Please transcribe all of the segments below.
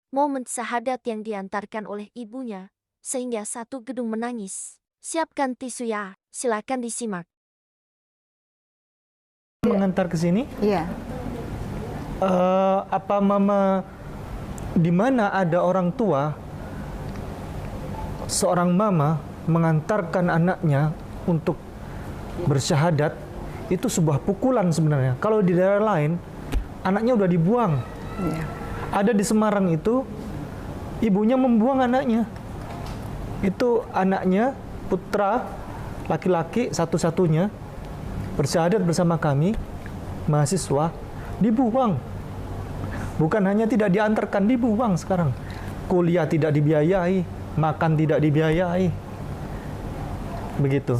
momen syahadat yang diantarkan oleh ibunya, sehingga satu gedung menangis. Siapkan tisu ya, silakan disimak. Mengantar ke sini? Iya. Apa mama di mana ada orang tua, seorang mama mengantarkan anaknya untuk bersyahadat, itu sebuah pukulan sebenarnya. Kalau di daerah lain, anaknya udah dibuang. Iya. Ada di Semarang itu, ibunya membuang anaknya. Itu anaknya, putra, laki-laki satu-satunya, bersyahadat bersama kami, mahasiswa, dibuang. Bukan hanya tidak diantarkan, dibuang sekarang. Kuliah tidak dibiayai, makan tidak dibiayai. Begitu.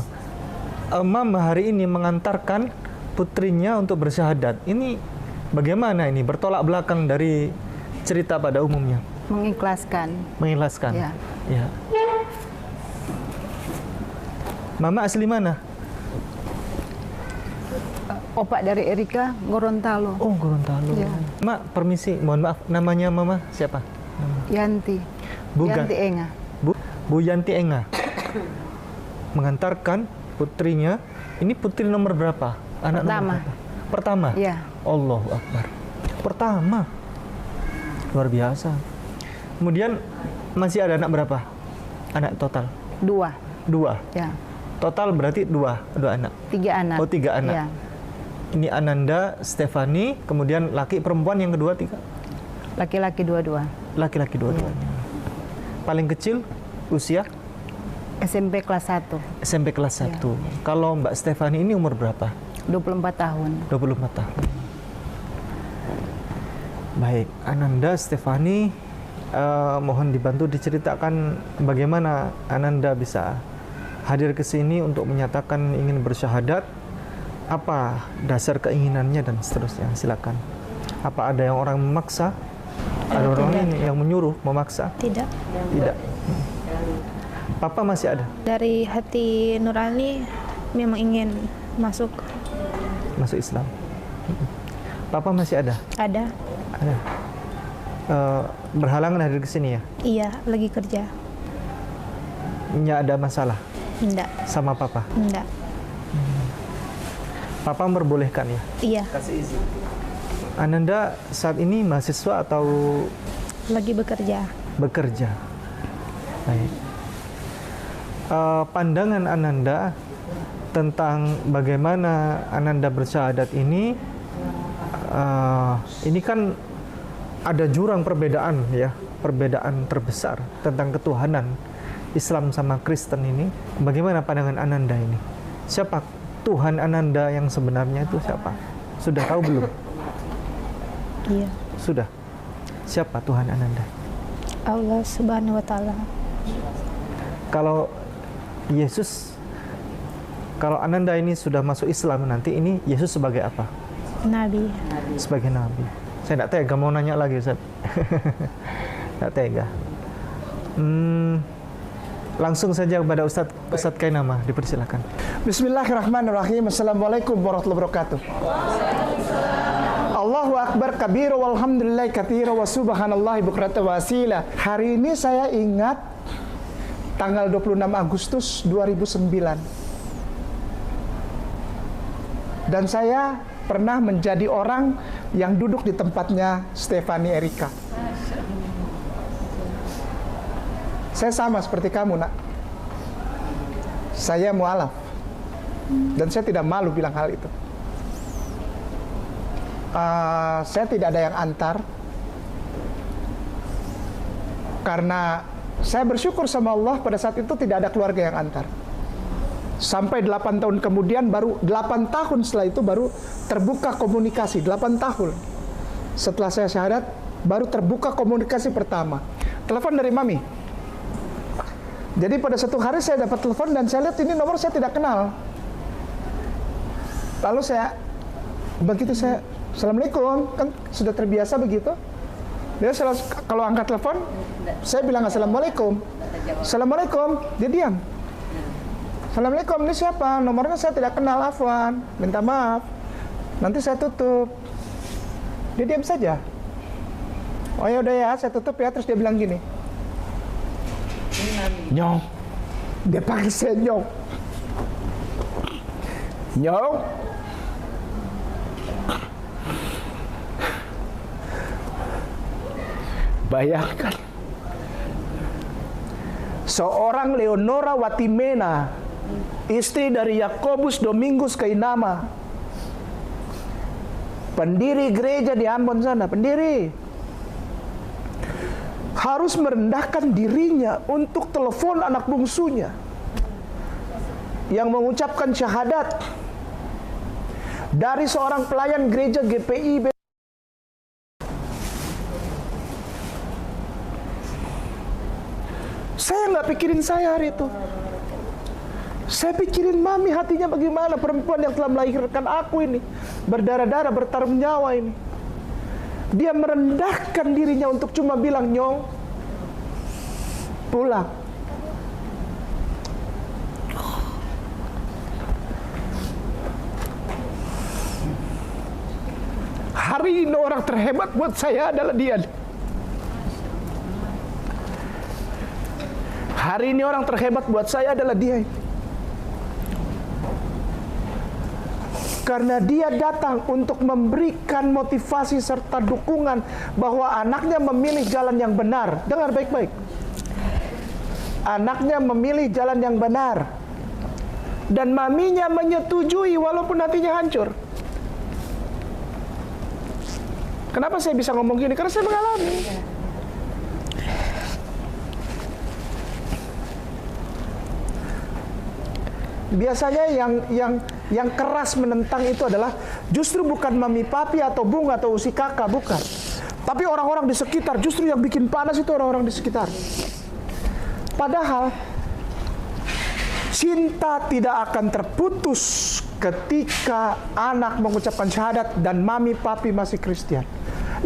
Mama hari ini mengantarkan putrinya untuk bersyahadat. Ini bagaimana ini? Bertolak belakang dari cerita pada umumnya. Mengikhlaskan. Mengikhlaskan. Ya. Ya. Mama asli mana? Opak dari Erika, Gorontalo. Oh, Gorontalo. Ya. Mak, permisi, mohon maaf, namanya Mama siapa? Yanti. Bukan. Yanti Enga. Bu Yanti Enga mengantarkan putrinya. Ini putri nomor berapa? Anak Pertama. nomor berapa? Pertama? Iya. Allahu Akbar. Pertama. Luar biasa. Kemudian masih ada anak berapa? Anak total? 2. 2. Ya. Total berarti 2 anak. 3 anak. Oh, 3 anak. Ya. Ini Ananda, Stefani, kemudian laki perempuan yang kedua 3. Laki-laki 22. Laki-laki 2-duanya. Paling kecil usia? SMP kelas 1. SMP kelas 1. Ya. Kalau Mbak Stefani ini umur berapa? 24 tahun. 24 tahun. Baik, Ananda, Stefani, mohon dibantu diceritakan bagaimana Ananda bisa hadir ke sini untuk menyatakan ingin bersyahadat, apa dasar keinginannya dan seterusnya. Silakan. Apa ada yang orang memaksa? Ada orang ini yang menyuruh, memaksa? Tidak. Tidak. Papa masih ada? Dari hati nurani memang ingin masuk. Masuk Islam. Papa masih ada? Ada. Ada. Berhalangan hadir ke sini ya? Iya, lagi kerja. Nggak ada masalah Enggak. sama Papa? Enggak. Papa memperbolehkan ya? Iya, Kasih izin. Ananda saat ini mahasiswa atau lagi bekerja. bekerja? Baik. Pandangan Ananda tentang bagaimana Ananda bersyahadat ini kan ada jurang perbedaan ya, perbedaan terbesar tentang ketuhanan Islam sama Kristen ini. Bagaimana pandangan Ananda ini? Siapa Tuhan Ananda yang sebenarnya itu siapa? Sudah tahu belum? Iya. Sudah. Siapa Tuhan Ananda? Allah Subhanahu wa taala. Kalau Yesus, kalau Ananda ini sudah masuk Islam nanti, ini Yesus sebagai apa? Nabi. Sebagai Nabi. Saya tidak tega mau nanya lagi, Ustaz. Tidak tega. Langsung saja kepada Ustadz Kainama, dipersilakan. Bismillahirrahmanirrahim. Assalamualaikum warahmatullahi wabarakatuh. Allahu Akbar kabira walhamdulillahi katsira wa subhanallahi bukratan wa asila. Hari ini saya ingat tanggal 26 Agustus 2009. Dan saya pernah menjadi orang yang duduk di tempatnya Stefani Erika. Saya sama seperti kamu, Nak. Saya mualaf. Dan saya tidak malu bilang hal itu. Saya tidak ada yang antar. Karena saya bersyukur sama Allah pada saat itu tidak ada keluarga yang antar. Sampai 8 tahun kemudian, baru 8 tahun setelah itu baru terbuka komunikasi. 8 tahun setelah saya syahadat, baru terbuka komunikasi pertama. Telepon dari Mami. Jadi pada satu hari saya dapat telepon dan saya lihat ini nomor saya tidak kenal. Lalu begitu saya, Assalamualaikum, kan sudah terbiasa begitu. Dia kalau angkat telepon, saya bilang Assalamualaikum. Assalamualaikum, dia diam. Assalamualaikum, ini siapa? Nomornya saya tidak kenal, afwan. Minta maaf. Nanti saya tutup. Dia diam saja. Oh ya udah ya, saya tutup ya. Terus dia bilang gini, Nyong. Dia panggil saya Nyong. Nyong. Bayangkan, seorang Leonora Watimena, istri dari Yakobus Domingus Kainama, pendiri gereja di Ambon sana, pendiri, harus merendahkan dirinya untuk telepon anak bungsunya yang mengucapkan syahadat dari seorang pelayan gereja GPI. Saya nggak pikirin saya hari itu. Saya pikirin mami hatinya bagaimana, perempuan yang telah melahirkan aku ini, berdarah-darah, bertaruh nyawa ini. Dia merendahkan dirinya untuk cuma bilang, Nyong, pulang. Hari ini orang terhebat buat saya adalah dia. Hari ini orang terhebat buat saya adalah dia. Karena dia datang untuk memberikan motivasi serta dukungan bahwa anaknya memilih jalan yang benar. Dengar baik-baik. Anaknya memilih jalan yang benar. Dan maminya menyetujui walaupun hatinya hancur. Kenapa saya bisa ngomong gini? Karena saya mengalami. Biasanya yang keras menentang itu adalah justru bukan mami papi atau bung atau usi kakak, bukan. Tapi orang-orang di sekitar, justru yang bikin panas itu orang-orang di sekitar. Padahal cinta tidak akan terputus ketika anak mengucapkan syahadat dan mami papi masih Kristen.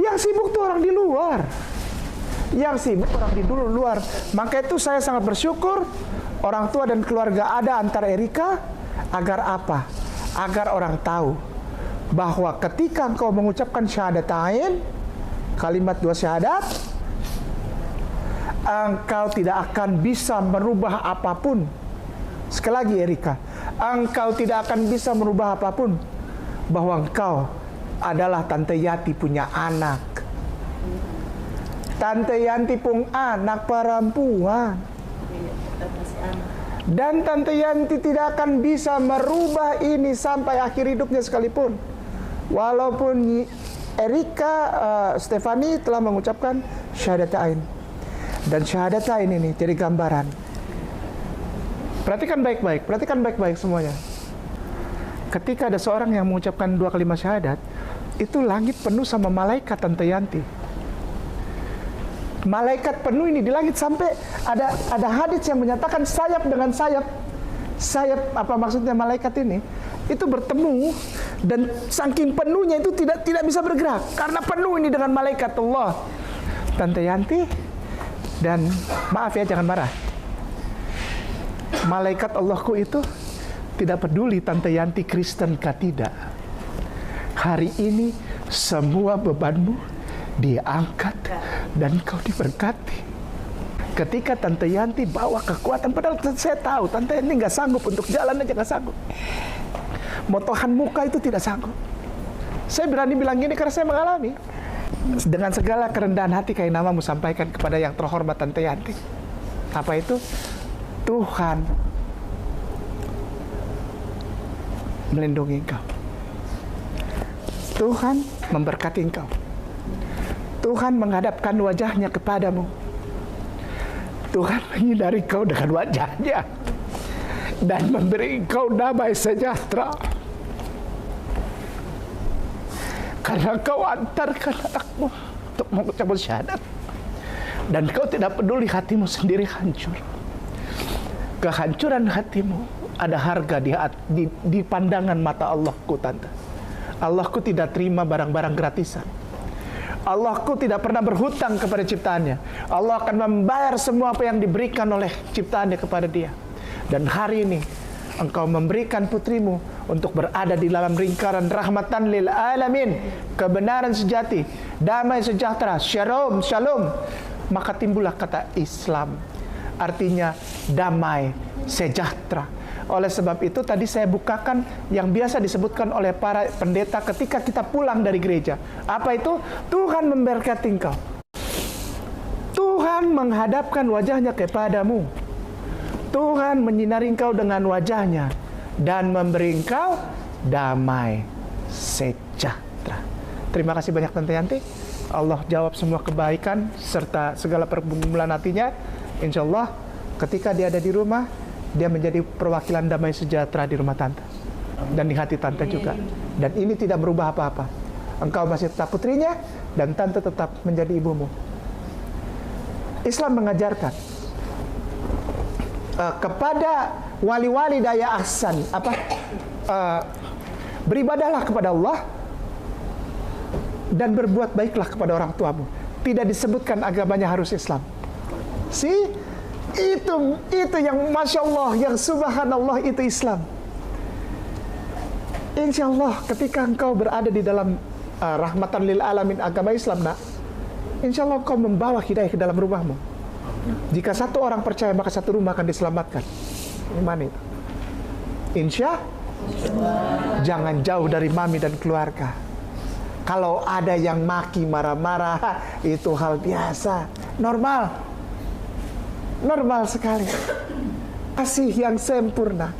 Yang sibuk tuh orang di luar. Yang sibuk orang di luar. Maka itu saya sangat bersyukur orang tua dan keluarga ada antar Erika. Agar apa? Agar orang tahu bahwa ketika engkau mengucapkan syahadatain, kalimat dua syahadat, engkau tidak akan bisa merubah apapun. Sekali lagi Erika, engkau tidak akan bisa merubah apapun bahwa engkau adalah Tante Yati punya anak. Tante Yanti pun anak perempuan. Dan Tante Yanti tidak akan bisa merubah ini sampai akhir hidupnya sekalipun. Walaupun Erika Stefani telah mengucapkan syahadatain. Dan syahadatain ini jadi gambaran. Perhatikan baik-baik semuanya. Ketika ada seorang yang mengucapkan 2 kalimat syahadat, itu langit penuh sama malaikat Tante Yanti. Malaikat penuh ini di langit sampai ada hadits yang menyatakan sayap dengan sayap. Sayap apa maksudnya malaikat ini? Itu bertemu dan saking penuhnya itu tidak bisa bergerak karena penuh ini dengan malaikat Allah. Tante Yanti dan maaf ya jangan marah. Malaikat Allahku itu tidak peduli Tante Yanti Kristen kah tidak. Hari ini semua bebanmu diangkat dan kau diberkati. Ketika Tante Yanti bawa kekuatan, padahal saya tahu Tante Yanti nggak sanggup untuk jalan aja, nggak sanggup. Motohan muka itu tidak sanggup. Saya berani bilang gini karena saya mengalami. Dengan segala kerendahan hati kayak namamu sampaikan kepada yang terhormat Tante Yanti. Apa itu? Tuhan melindungi engkau. Tuhan memberkati engkau. Tuhan menghadapkan wajahnya kepadamu. Tuhan menyinari kau dengan wajahnya dan memberi engkau damai sejahtera. Karena kau antarkan anakmu untuk mengucapkan syahadat dan kau tidak peduli hatimu sendiri hancur. Kehancuran hatimu ada harga di pandangan mata Allahku, Tante. Allahku tidak terima barang-barang gratisan. Allahku tidak pernah berhutang kepada ciptaannya. Allah akan membayar semua apa yang diberikan oleh ciptaannya kepada dia. Dan hari ini engkau memberikan putrimu untuk berada di dalam lingkaran rahmatan lil alamin, kebenaran sejati, damai sejahtera, shalom, shalom. Maka timbullah kata Islam, artinya damai sejahtera. Oleh sebab itu tadi saya bukakan yang biasa disebutkan oleh para pendeta ketika kita pulang dari gereja. Apa itu? Tuhan memberkati engkau. Tuhan menghadapkan wajahnya kepadamu. Tuhan menyinari engkau dengan wajahnya dan memberi engkau damai sejahtera. Terima kasih banyak Tante Yanti. Allah jawab semua kebaikan serta segala pergumulan hatinya. Insya Allah ketika dia ada di rumah, dia menjadi perwakilan damai sejahtera di rumah Tante dan di hati Tante juga. Dan ini tidak berubah apa-apa. Engkau masih tetap putrinya dan Tante tetap menjadi ibumu. Islam mengajarkan kepada wali-wali daya ahsan, beribadahlah kepada Allah dan berbuat baiklah kepada orang tuamu. Tidak disebutkan agamanya harus Islam. Itu yang Masya Allah, yang Subhanallah, itu Islam. Insya Allah ketika engkau berada di dalam rahmatan lil alamin agama Islam, nak, insya Allah engkau membawa hidayah ke dalam rumahmu. Jika satu orang percaya, maka satu rumah akan diselamatkan. Iman itu. Insya Allah. Jangan jauh dari mami dan keluarga. Kalau ada yang maki, marah-marah, itu hal biasa, normal. Normal sekali. Kasih yang sempurna.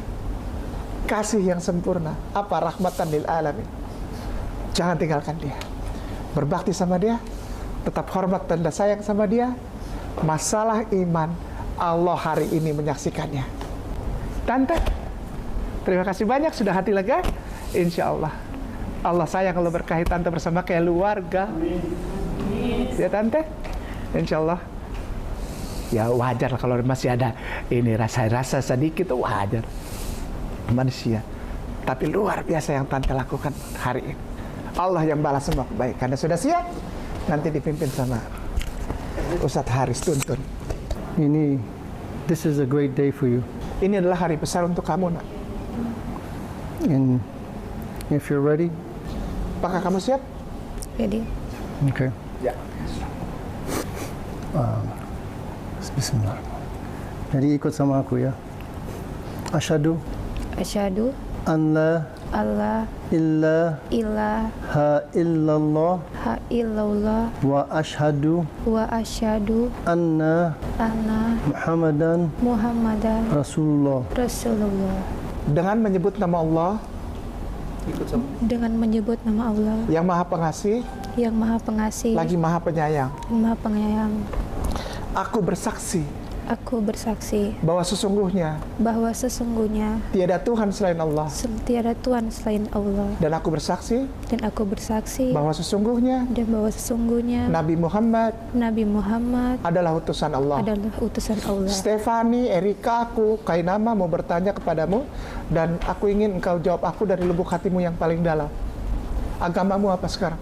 Kasih yang sempurna. Apa? Rahmatan lil alamin. Jangan tinggalkan dia. Berbakti sama dia. Tetap hormat dan sayang sama dia. Masalah iman, Allah hari ini menyaksikannya. Tante, terima kasih banyak sudah hati lega. Insya Allah Allah sayang kalau berkahi Tante bersama keluarga. Ya Tante, insya Allah. Ya wajar kalau masih ada ini rasa-rasa sedikit, wajar manusia. Tapi luar biasa yang Tante lakukan hari ini. Allah yang balas semua kebaikan. Sudah siap? Nanti dipimpin sama Ustadz Haris Tuntun. This is a great day for you. Ini adalah hari besar untuk kamu, nak. And if you're ready, apakah kamu siap? Ready. okay. Ya. Bismillah. Jadi ikut sama aku ya. Asyhadu Asyhadu an la alla ilaha illallah wa asyhadu anna Muhammadan Rasulullah. Dengan menyebut nama Allah Dengan menyebut nama Allah yang Maha Pengasih, yang Maha Pengasih, lagi Maha Penyayang. Maha Penyayang. Aku bersaksi bahwa sesungguhnya tiada Tuhan selain Allah. Dan aku bersaksi bahwa sesungguhnya Nabi Muhammad adalah utusan Allah. Stefani, Erika, aku, Kainama mau bertanya kepadamu, dan aku ingin engkau jawab aku dari lubuk hatimu yang paling dalam. Agamamu apa sekarang?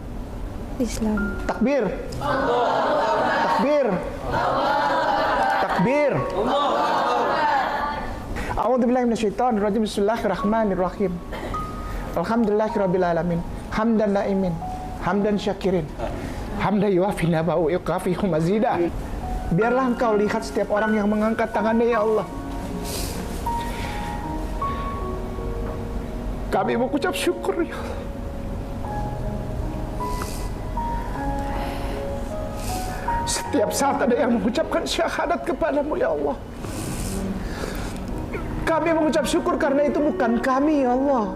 Islam. Takbir. Takbir. Takbir. A'udzubillahi minasyaitonir rajim. Bismillahirrahmanirrahim. Alhamdulillahirabbil alamin. Hamdan naimin, hamdan syakirin. Hamdan yuafi naba'u yukafihu mazida. Biarlah engkau lihat setiap orang yang mengangkat tangannya, ya Allah. Kami mengucap syukur, ya Allah. Setiap saat ada yang mengucapkan syahadat kepadamu, ya Allah. Kami mengucap syukur karena itu bukan kami, ya Allah.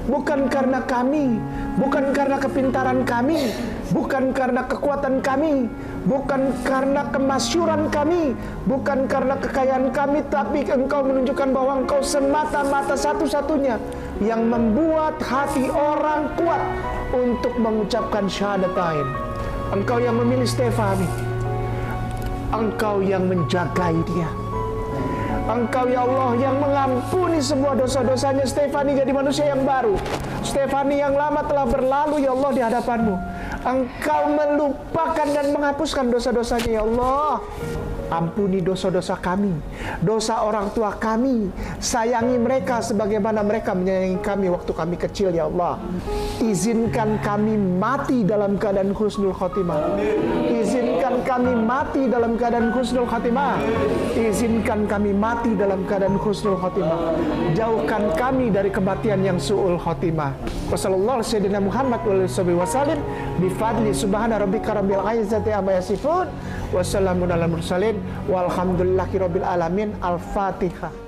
Bukan karena kami, bukan karena kepintaran kami, bukan karena kekuatan kami, bukan karena kemasyuran kami, bukan karena kekayaan kami, tapi Engkau menunjukkan bahwa Engkau semata-mata satu-satunya yang membuat hati orang kuat untuk mengucapkan syahadatain. Engkau yang memilih Stefani, Engkau yang menjagai dia. Engkau, ya Allah, yang mengampuni semua dosa-dosanya. Stefani jadi manusia yang baru. Stefani yang lama telah berlalu, ya Allah, di hadapan-Mu. Engkau melupakan dan menghapuskan dosa-dosanya ya Allah. Ampuni dosa-dosa kami, dosa orang tua kami. Sayangi mereka sebagaimana mereka menyayangi kami waktu kami kecil ya Allah. Izinkan kami mati dalam keadaan husnul khotimah. Izinkan kami mati dalam keadaan husnul khotimah. Izinkan kami mati dalam keadaan husnul khotimah. Jauhkan kami dari kematian yang su'ul khotimah. Wassallallahu sayyidina Muhammad wa alihi wasallim bifadli subhana rabbika rabbil izzati amma yasifun. Wassalamun ala mursalin walhamdulillahi rabbil alamin. Al-Fatihah.